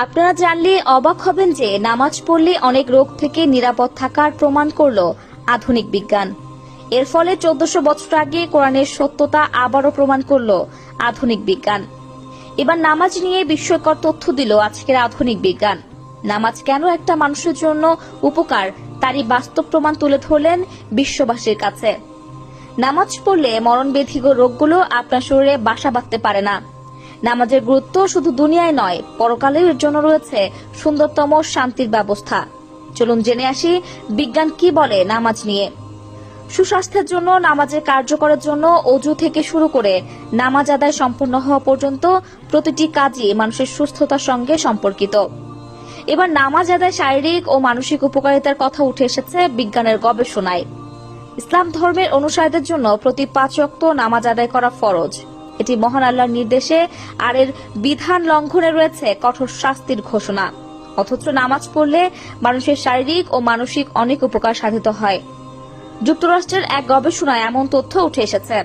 আপনারা জানলে অবাক হবেন যে নামাজ পড়লে অনেক রোগ থেকে নিরাপদ থাকার প্রমাণ করল আধুনিক বিজ্ঞান। এর ফলে 1400 বছর আগে কোরআনের সত্যতা আবারও প্রমাণ করল আধুনিক বিজ্ঞান। এবার নামাজ নিয়ে বিস্ময়কর তথ্য দিল আজকের আধুনিক বিজ্ঞান। নামাজ কেন একটা মানুষের জন্য উপকার তারই বাস্তব প্রমাণ তুলে ধরলেন বিশ্ববাসীর কাছে। নামাজ পড়লে মরণব্যাধি রোগগুলো আপনার শরীরে বাসা বাঁধতে পারে না। নামাজের গুরুত্ব শুধু দুনিয়ায় নয়, পরকালেও এর জন্য রয়েছে সুন্দরতম শান্তির ব্যবস্থা। চলুন জেনে আসি বিজ্ঞান কি বলে নামাজ নিয়ে। সুস্বাস্থ্যের জন্য, নামাজের কার্যকরের জন্য অজু থেকে শুরু করে নামাজ আদায় সম্পন্ন হওয়া পর্যন্ত প্রতিটি কাজই মানুষের সুস্থতার সঙ্গে সম্পর্কিত। এবার নামাজ আদায় শারীরিক ও মানসিক উপকারিতার কথা উঠে এসেছে বিজ্ঞানের গবেষণায়। ইসলাম ধর্মের অনুসারীদের জন্য প্রতি 5 ওয়াক্ত নামাজ আদায় করা ফরজ। এটি মহান আল্লাহর নির্দেশে, আর এর বিধান লঙ্ঘনে রয়েছে কঠোর শাস্তির ঘোষণা। অথচ নামাজ পড়লে মানুষের শারীরিক ও মানসিক অনেক উপকার সাধিত হয়। যুক্তরাষ্ট্রের এক গবেষণায় এমন তথ্য উঠে এসেছে।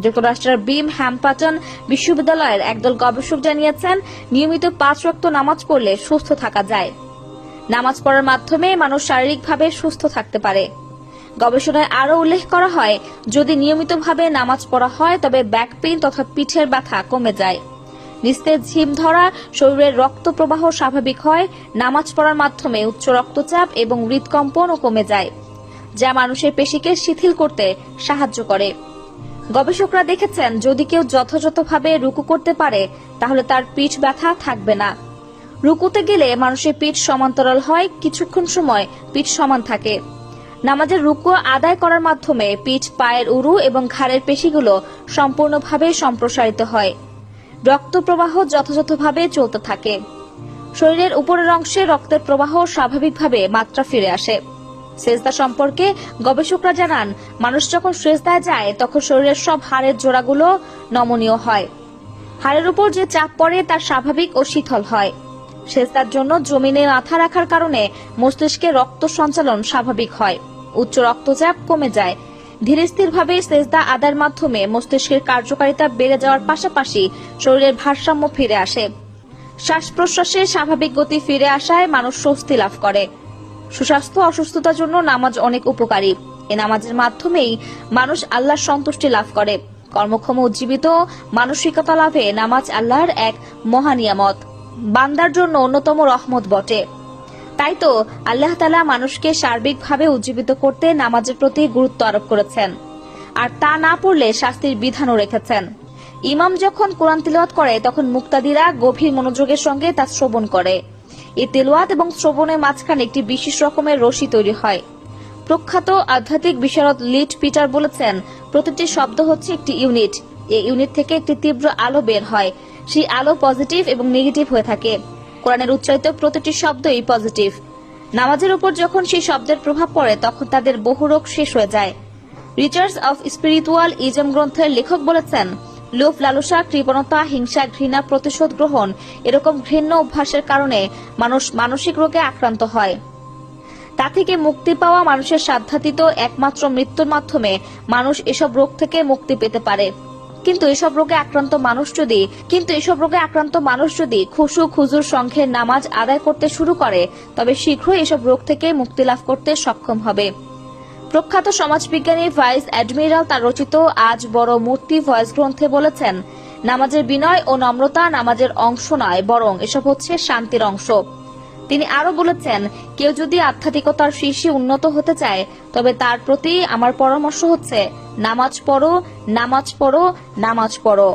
যুক্তরাষ্ট্রের বিম হ্যাম্পটন বিশ্ববিদ্যালয়ের একদল গবেষক জানিয়েছেন, নিয়মিত 5 ওয়াক্ত নামাজ পড়লে সুস্থ থাকা যায়। নামাজ পড়ার মাধ্যমে মানুষ শারীরিকভাবে সুস্থ থাকতে পারে। গবেষণায় আরও উল্লেখ করা হয়, যদি নিয়মিতভাবে নামাজ পড়া হয় তবে ব্যাক পেইন তথা পিঠের ব্যথা কমে যায়, নিস্তেজ ঝিম ধরা, শরীরের রক্ত প্রবাহ স্বাভাবিক হয়। নামাজ পড়ার মাধ্যমে উচ্চ রক্তচাপ এবং হৃদকম্পনও কমে যায়, যা মানুষের পেশিকে শিথিল করতে সাহায্য করে। গবেষকরা দেখেছেন, যদি কেউ যথাযথভাবে রুকু করতে পারে তাহলে তার পিঠ ব্যথা থাকবে না। রুকুতে গেলে মানুষের পিঠ সমান্তরাল হয়, কিছুক্ষণ সময় পিঠ সমান থাকে। নামাজের রুকু আদায় করার মাধ্যমে পিঠ, পায়ের উরু এবং ঘাড়ের পেশিগুলো সম্পূর্ণভাবে সম্প্রসারিত হয়। রক্ত প্রবাহ যথাযথভাবে চলতে থাকে। শরীরের উপরের অংশে রক্তের প্রবাহ স্বাভাবিকভাবে মাত্রা ফিরে আসে। সেজদা সম্পর্কে গবেষকরা জানান, মানুষ যখন সেজদায় যায় তখন শরীরের সব হাড়ের জোড়াগুলো নমনীয় হয়। হাড়ের উপর যে চাপ পড়ে তা স্বাভাবিক ও শীতল হয়। সেজদার জন্য জমিনে মাথা রাখার কারণে মস্তিষ্কে রক্ত সঞ্চালন স্বাভাবিক হয়, উচ্চ রক্তচাপ কমে যায়। ধীরে স্থিরভাবে সেজদা আদায়ের মাধ্যমে মস্তিষ্কের কার্যকারিতা বেড়ে যাওয়ার পাশাপাশি শরীরের ভারসাম্য ফিরে আসে। শ্বাস প্রশ্বাসে স্বাভাবিক গতি ফিরে আসায় মানুষ স্বস্তি লাভ করে। সুস্বাস্থ্য অসুস্থতার জন্য নামাজ অনেক উপকারী। এই নামাজের মাধ্যমেই মানুষ আল্লাহর সন্তুষ্টি লাভ করে। কর্মক্ষম উজ্জীবিত মানসিকতা লাভে নামাজ আল্লাহর এক মহানিয়ামত, বান্দার জন্য অন্যতম রহমত বটে। তাই তো আল্লাহ তাআলা মানুষকে সার্বিকভাবে উজ্জীবিত করতে নামাজের প্রতি গুরুত্ব আরোপ করেছেন, আর তা না পড়লে শাস্তির বিধানও রেখেছেন। ইমাম যখন কোরআন তিলাওয়াত করে তখন মুক্তাদিরা গভীর মনোযোগের সঙ্গে তা শ্রবণ করে। এই তেলাওয়াত এবং শ্রবণের মাঝখানে একটি বিশেষ রকমের রশি তৈরি হয়। প্রখ্যাত আধ্যাত্মিক বিশারদ লিট পিটার বলেছেন, প্রতিটি শব্দ হচ্ছে একটি ইউনিট। এই ইউনিট থেকে একটি তীব্র আলো বের হয়। সেই আলো পজিটিভ এবং নেগেটিভ হয়ে থাকে। কোরআনের উচ্চারিত প্রতিটি শব্দই পজিটিভ। নামাজের উপর যখন সেই শব্দের প্রভাব পড়ে তখন তাদের বহু রোগ শেষ হয়ে যায়। রিচার্ডস অফ স্পিরিচুয়াল ইজম গ্রন্থের লেখক বলেছেন, লোভ, লালসা, কৃপণতা, হিংসা, ঘৃণা, প্রতিশোধ গ্রহণ এরকম ঘৃণ্য অভ্যাসের কারণে মানুষ মানসিক রোগে আক্রান্ত হয়। তা থেকে মুক্তি পাওয়া মানুষের সাধ্যাতীত একমাত্র মৃত্যুর মাধ্যমে মানুষ এসব রোগ থেকে মুক্তি পেতে পারে। কিন্তু এসব রোগে আক্রান্ত মানুষ যদি খুশু খুজুর সংখ্যের নামাজ আদায় করতে শুরু করে তবে শীঘ্রই এসব রোগ থেকে মুক্তি লাভ করতে সক্ষম হবে। প্রখ্যাত সমাজবিজ্ঞানী ভাইস অ্যাডমিরাল তার রচিত আজ বড় মূর্তি ভয়েস গ্রন্থে বলেছেন, নামাজের বিনয় ও নম্রতা নামাজের অংশ নয়, বরং এসব হচ্ছে শান্তির অংশ। তিনি আরো বলেছেন, কেউ যদি আধ্যাত্মিকতার শীর্ষে উন্নত হতে চায় তবে তার প্রতি আমার পরামর্শ হচ্ছে, নামাজ পড়ো, নামাজ পড়ো, নামাজ পড়ো।